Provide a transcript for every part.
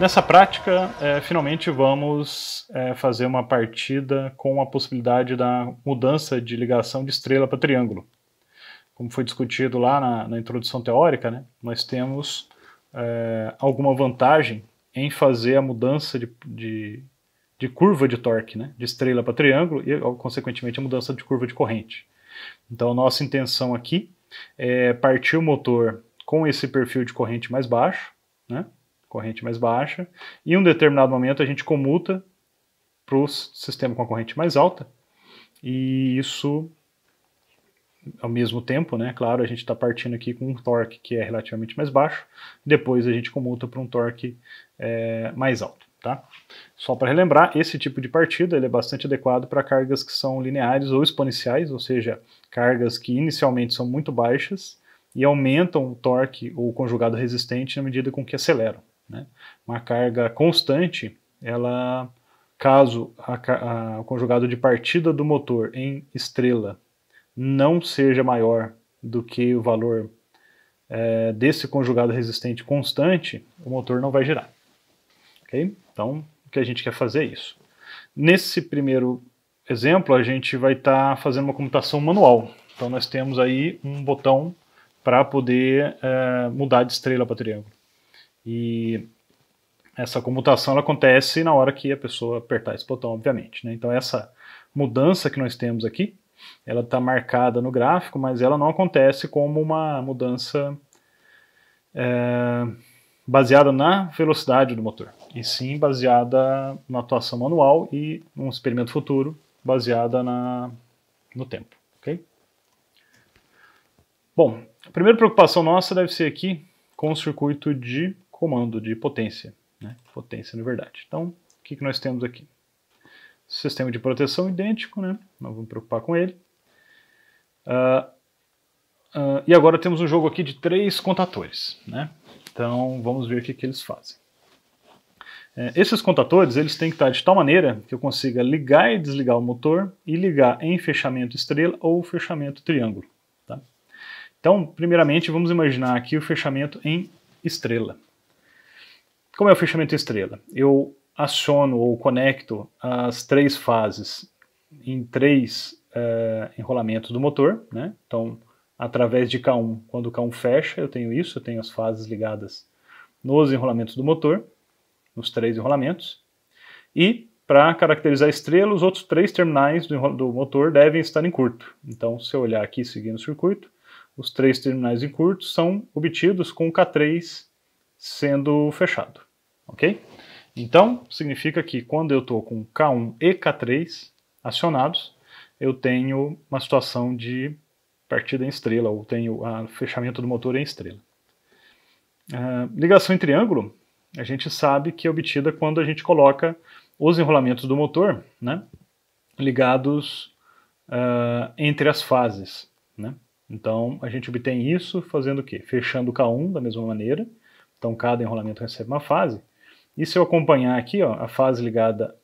Nessa prática, finalmente vamos fazer uma partida com a possibilidade da mudança de ligação de estrela para triângulo. Como foi discutido lá na introdução teórica, né, nós temos alguma vantagem em fazer a mudança de curva de torque, né, de estrela para triângulo e, consequentemente, a mudança de curva de corrente. Então, a nossa intenção aqui é partir o motor com esse perfil de corrente mais baixo, né, corrente mais baixa, e em um determinado momento a gente comuta para o sistema com a corrente mais alta, e isso, ao mesmo tempo, né, claro, a gente está partindo aqui com um torque que é relativamente mais baixo, depois a gente comuta para um torque mais alto. Tá? Só para relembrar, esse tipo de partida ele é bastante adequado para cargas que são lineares ou exponenciais, ou seja, cargas que inicialmente são muito baixas e aumentam o torque ou o conjugado resistente na medida com que aceleram. Né? Uma carga constante, ela, caso o conjugado de partida do motor em estrela não seja maior do que o valor desse conjugado resistente constante, o motor não vai girar. Okay? Então, o que a gente quer fazer é isso. Nesse primeiro exemplo, a gente vai estar fazendo uma comutação manual. Então, nós temos aí um botão para poder mudar de estrela para triângulo. E essa comutação ela acontece na hora que a pessoa apertar esse botão, obviamente. Né? Então essa mudança que nós temos aqui, ela está marcada no gráfico, mas ela não acontece como uma mudança baseada na velocidade do motor, e sim baseada na atuação manual e num experimento futuro baseada no tempo. Okay? Bom, a primeira preocupação nossa deve ser aqui com o circuito de comando de potência, né? Potência na verdade. Então, o que nós temos aqui? Sistema de proteção idêntico, né? Não vamos preocupar com ele. E agora temos um jogo aqui de 3 contatores, né? Então, vamos ver o que eles fazem. Esses contatores eles têm que estar de tal maneira que eu consiga ligar e desligar o motor e ligar em fechamento estrela ou fechamento triângulo. Tá? Então, primeiramente, vamos imaginar aqui o fechamento em estrela. Como é o fechamento em estrela? Eu aciono ou conecto as 3 fases em 3 enrolamentos do motor. Né? Então, através de K1, quando o K1 fecha, eu tenho isso, eu tenho as fases ligadas nos enrolamentos do motor, nos 3 enrolamentos. E, para caracterizar a estrela, os outros 3 terminais do motor devem estar em curto. Então, se eu olhar aqui seguindo o circuito, os 3 terminais em curto são obtidos com o K3 sendo fechado. Ok? Então, significa que quando eu estou com K1 e K3 acionados, eu tenho uma situação de partida em estrela, ou tenho o fechamento do motor em estrela. Ligação em triângulo, a gente sabe que é obtida quando a gente coloca os enrolamentos do motor, né, ligados entre as fases. Né? Então, a gente obtém isso fazendo o quê? Fechando o K1 da mesma maneira. Então, cada enrolamento recebe uma fase. E se eu acompanhar aqui, ó, a fase ligada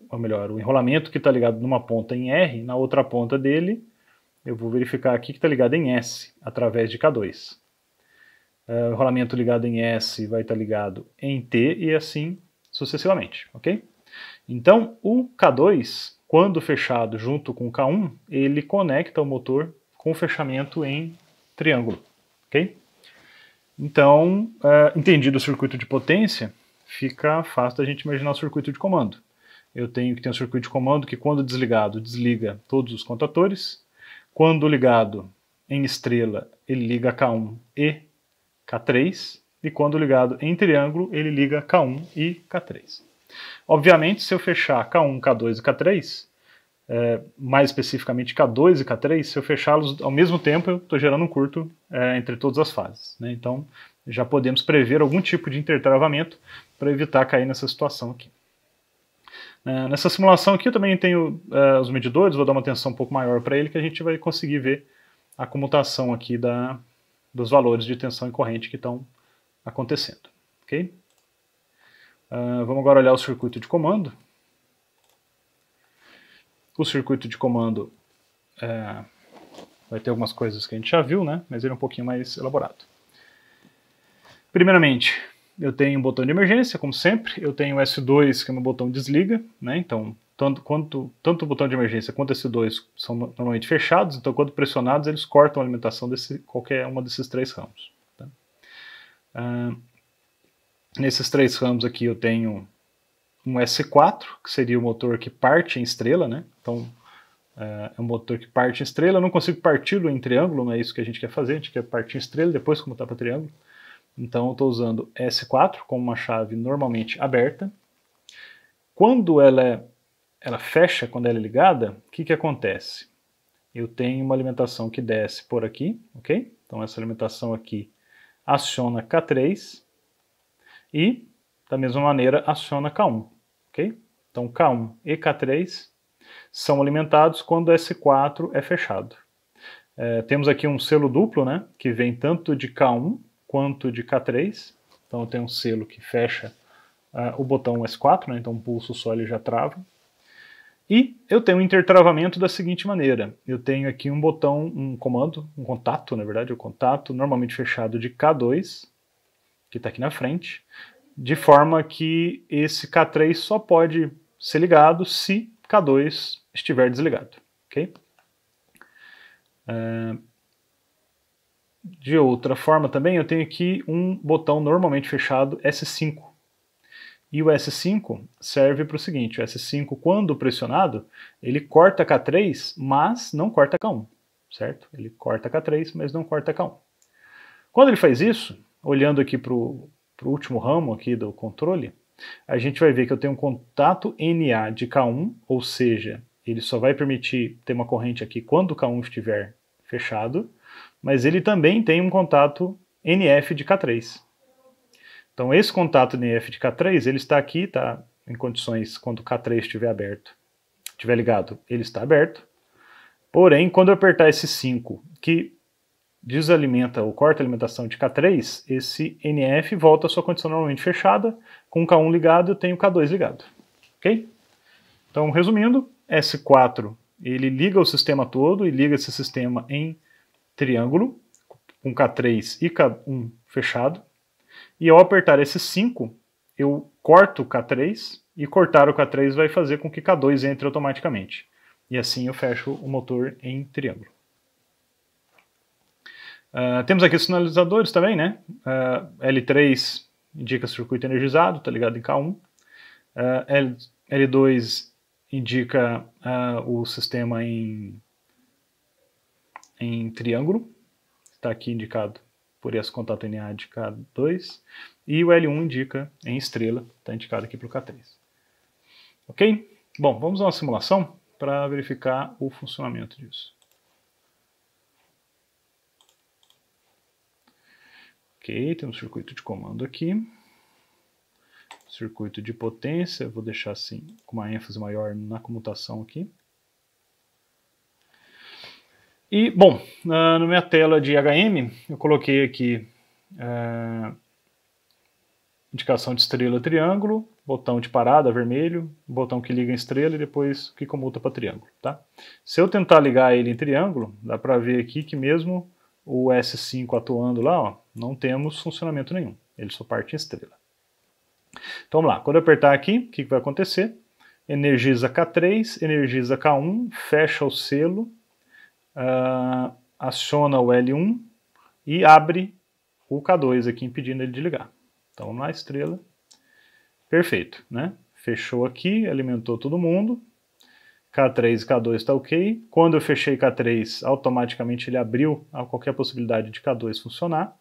ou melhor, o enrolamento que está ligado numa ponta em R, na outra ponta dele, eu vou verificar aqui que está ligado em S, através de K2. O enrolamento ligado em S vai estar ligado em T e assim sucessivamente, ok? Então, o K2, quando fechado junto com o K1, ele conecta o motor com o fechamento em triângulo, ok? Então, entendido o circuito de potência, fica fácil da gente imaginar o circuito de comando. Eu tenho que ter um circuito de comando que, quando desligado, desliga todos os contatores. Quando ligado em estrela, ele liga K1 e K3. E quando ligado em triângulo, ele liga K1 e K3. Obviamente, se eu fechar K1, K2 e K3, mais especificamente K2 e K3, se eu fechá-los ao mesmo tempo, eu estou gerando um curto entre todas as fases. Né? Então, já podemos prever algum tipo de intertravamento para evitar cair nessa situação aqui. Nessa simulação aqui eu também tenho os medidores, vou dar uma atenção um pouco maior para ele, que a gente vai conseguir ver a comutação aqui dos valores de tensão e corrente que estão acontecendo. Okay? Vamos agora olhar o circuito de comando. O circuito de comando vai ter algumas coisas que a gente já viu, né? Mas ele é um pouquinho mais elaborado. Primeiramente, eu tenho um botão de emergência, como sempre, eu tenho o S2, que é o meu botão desliga, né? Então, tanto o botão de emergência quanto esse 2 são normalmente fechados, então quando pressionados eles cortam a alimentação de qualquer uma desses 3 ramos. Tá? Nesses 3 ramos aqui eu tenho um S4, que seria o motor que parte em estrela, né? Então é um motor que parte em estrela, eu não consigo parti-lo em triângulo, não é isso que a gente quer fazer, a gente quer partir em estrela e depois comutar para triângulo. Então eu estou usando S4 como uma chave normalmente aberta. Quando ela fecha, quando ela é ligada, o que acontece? Eu tenho uma alimentação que desce por aqui, ok? Então essa alimentação aqui aciona K3 e, da mesma maneira, aciona K1, ok? Então K1 e K3 são alimentados quando S4 é fechado. Temos aqui um selo duplo, né, que vem tanto de K1 quanto de K3. Então eu tenho um selo que fecha o botão S4, né, então um pulso só ele já trava. E eu tenho um intertravamento da seguinte maneira. Eu tenho aqui um botão, um comando, um contato, na verdade, o contato normalmente fechado de K2, que está aqui na frente, de forma que esse K3 só pode ser ligado se K2 estiver desligado. Okay? De outra forma também, eu tenho aqui um botão normalmente fechado S5. E o S5 serve para o seguinte, o S5, quando pressionado, ele corta K3, mas não corta K1, certo? Ele corta K3, mas não corta K1. Quando ele faz isso, olhando aqui para o último ramo aqui do controle, a gente vai ver que eu tenho um contato NA de K1, ou seja, ele só vai permitir ter uma corrente aqui quando o K1 estiver fechado, mas ele também tem um contato NF de K3. Então esse contato NF de K3, ele está aqui, está em condições quando o K3 estiver aberto, estiver ligado, ele está aberto. Porém, quando eu apertar esse 5, que desalimenta ou corta a alimentação de K3, esse NF volta à sua condição normalmente fechada, com o K1 ligado eu tenho o K2 ligado. Ok? Então, resumindo, S4 ele liga o sistema todo e liga esse sistema em triângulo, com K3 e K1 fechado. E ao apertar esse 5, eu corto o K3, e cortar o K3 vai fazer com que K2 entre automaticamente. E assim eu fecho o motor em triângulo. Temos aqui os sinalizadores também, né? L3 indica circuito energizado, está ligado em K1. L2 indica o sistema em triângulo, está aqui indicado por esse contato NA de K2, e o L1 indica em estrela, está indicado aqui para o K3. Ok? Bom, vamos a uma simulação para verificar o funcionamento disso. Ok, temos circuito de comando aqui. Circuito de potência, vou deixar assim com uma ênfase maior na comutação aqui. E, bom, na minha tela de HM, eu coloquei aqui indicação de estrela triângulo, botão de parada vermelho, botão que liga em estrela e depois que comuta para triângulo. Tá? Se eu tentar ligar ele em triângulo, dá para ver aqui que mesmo o S5 atuando lá, ó, não temos funcionamento nenhum, ele só parte em estrela. Então vamos lá, quando eu apertar aqui, o que vai acontecer? Energiza K3, energiza K1, fecha o selo, aciona o L1 e abre o K2 aqui, impedindo ele de ligar. Então vamos lá, estrela. Perfeito, né? Fechou aqui, alimentou todo mundo. K3 e K2 está ok. Quando eu fechei K3, automaticamente ele abriu a qualquer possibilidade de K2 funcionar.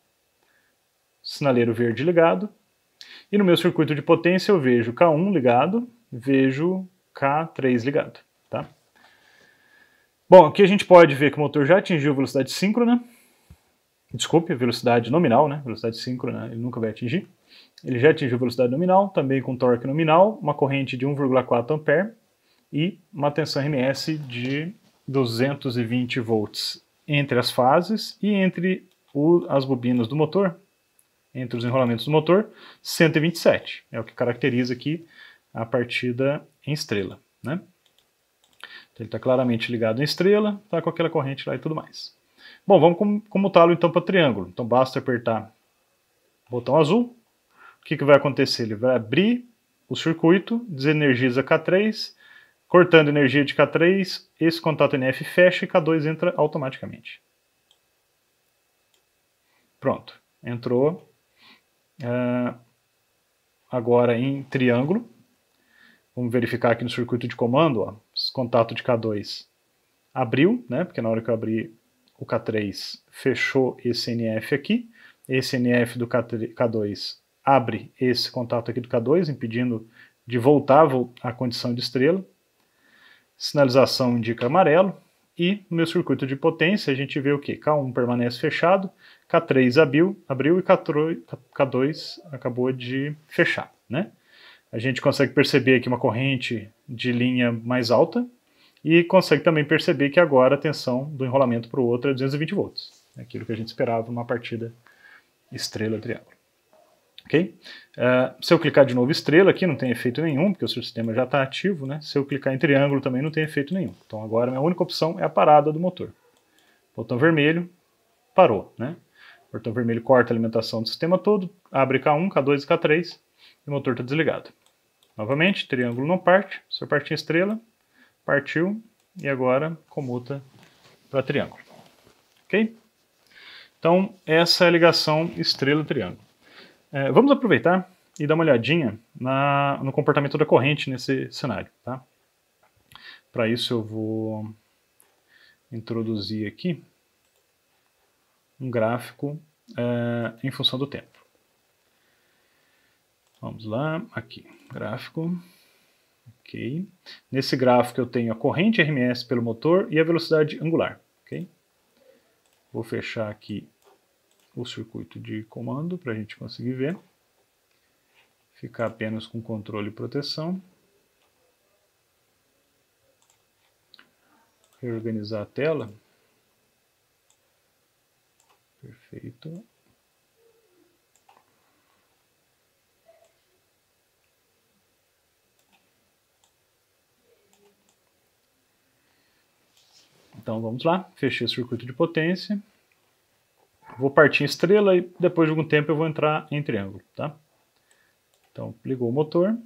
Sinaleiro verde ligado. E no meu circuito de potência eu vejo K1 ligado, vejo K3 ligado. Tá? Bom, aqui a gente pode ver que o motor já atingiu velocidade síncrona. Desculpe, velocidade nominal, né? Velocidade síncrona ele nunca vai atingir. Ele já atingiu velocidade nominal, também com torque nominal, uma corrente de 1,4 A e uma tensão RMS de 220 volts entre as fases e entre as bobinas do motor, entre os enrolamentos do motor, 127. É o que caracteriza aqui a partida em estrela, né? Então ele está claramente ligado em estrela, está com aquela corrente lá e tudo mais. Bom, vamos comutá-lo então para triângulo. Então basta apertar o botão azul, o que vai acontecer? Ele vai abrir o circuito, desenergiza K3, cortando energia de K3, esse contato NF fecha e K2 entra automaticamente. Pronto, entrou agora em triângulo. Vamos verificar aqui no circuito de comando, ó, esse contato de K2 abriu, né, porque na hora que eu abri o K3 fechou esse NF aqui, esse NF do K2 abre esse contato aqui do K2, impedindo de voltar à condição de estrela. Sinalização indica amarelo, e no meu circuito de potência a gente vê o que? K1 permanece fechado, K3 abriu e K2 acabou de fechar, né? A gente consegue perceber aqui uma corrente de linha mais alta e consegue também perceber que agora a tensão do enrolamento para o outro é 220 volts, aquilo que a gente esperava numa partida estrela-triângulo. Okay? Se eu clicar de novo estrela aqui não tem efeito nenhum, porque o seu sistema já está ativo, né? Se eu clicar em triângulo também não tem efeito nenhum. Então agora a minha única opção é a parada do motor. Botão vermelho, parou, né? O botão vermelho corta a alimentação do sistema todo, abre K1, K2 e K3 e o motor está desligado. Novamente, triângulo não parte, se eu partir estrela, partiu e agora comuta para triângulo. Ok? Então essa é a ligação estrela-triângulo. Vamos aproveitar e dar uma olhadinha no comportamento da corrente nesse cenário. Tá? Para isso eu vou introduzir aqui um gráfico em função do tempo. Vamos lá, aqui, gráfico. Ok. Nesse gráfico eu tenho a corrente RMS pelo motor e a velocidade angular. Okay? Vou fechar aqui o circuito de comando para a gente conseguir ver. Ficar apenas com controle e proteção. Reorganizar a tela. Perfeito. Então vamos lá, fechei o circuito de potência. Vou partir em estrela e depois de algum tempo eu vou entrar em triângulo, tá? Então, ligou o motor. Um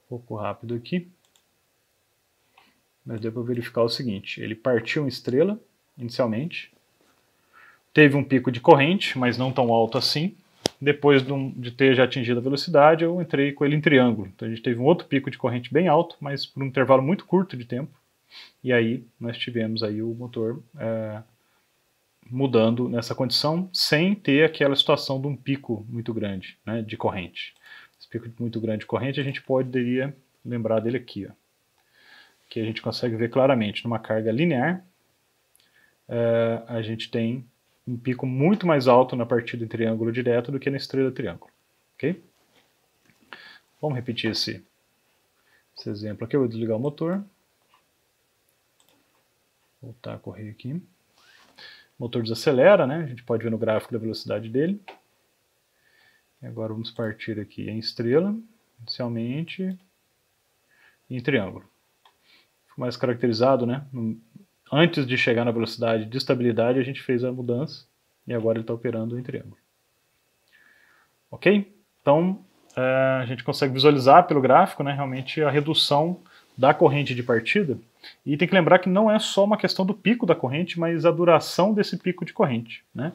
pouco rápido aqui. Mas deu para verificar o seguinte, ele partiu em estrela, inicialmente. Teve um pico de corrente, mas não tão alto assim. Depois de ter já atingido a velocidade, eu entrei com ele em triângulo. Então a gente teve um outro pico de corrente bem alto, mas por um intervalo muito curto de tempo. E aí nós tivemos aí o motor mudando nessa condição, sem ter aquela situação de um pico muito grande, né, de corrente. Esse pico muito grande de corrente a gente poderia lembrar dele aqui, ó, que a gente consegue ver claramente numa carga linear. A gente tem um pico muito mais alto na partida em triângulo direto do que na estrela triângulo. Ok? Vamos repetir esse exemplo aqui. Eu vou desligar o motor. Voltar a correr aqui. O motor desacelera, né? A gente pode ver no gráfico da velocidade dele. E agora vamos partir aqui em estrela, inicialmente, e em triângulo. Ficou mais caracterizado, né? Antes de chegar na velocidade de estabilidade, a gente fez a mudança e agora ele está operando em triângulo. Ok? Então, a gente consegue visualizar pelo gráfico, né, realmente a redução da corrente de partida. E tem que lembrar que não é só uma questão do pico da corrente, mas a duração desse pico de corrente, né?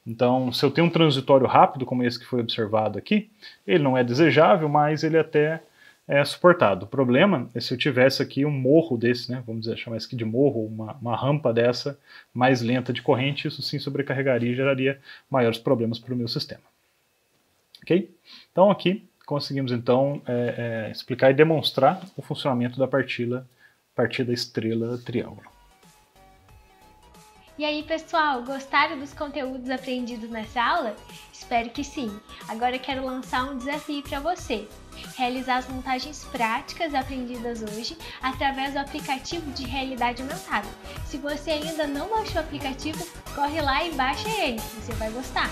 Então, se eu tenho um transitório rápido, como esse que foi observado aqui, ele não é desejável, mas ele até é suportado. O problema é se eu tivesse aqui um morro desse, né, vamos dizer, chamar isso aqui de morro, uma rampa dessa mais lenta de corrente, isso sim sobrecarregaria e geraria maiores problemas para o meu sistema. Ok? Então aqui conseguimos então explicar e demonstrar o funcionamento da partida estrela-triângulo. E aí, pessoal, gostaram dos conteúdos aprendidos nessa aula? Espero que sim! Agora eu quero lançar um desafio para você. Realizar as montagens práticas aprendidas hoje através do aplicativo de realidade aumentada. Se você ainda não baixou o aplicativo, corre lá e baixa ele, você vai gostar!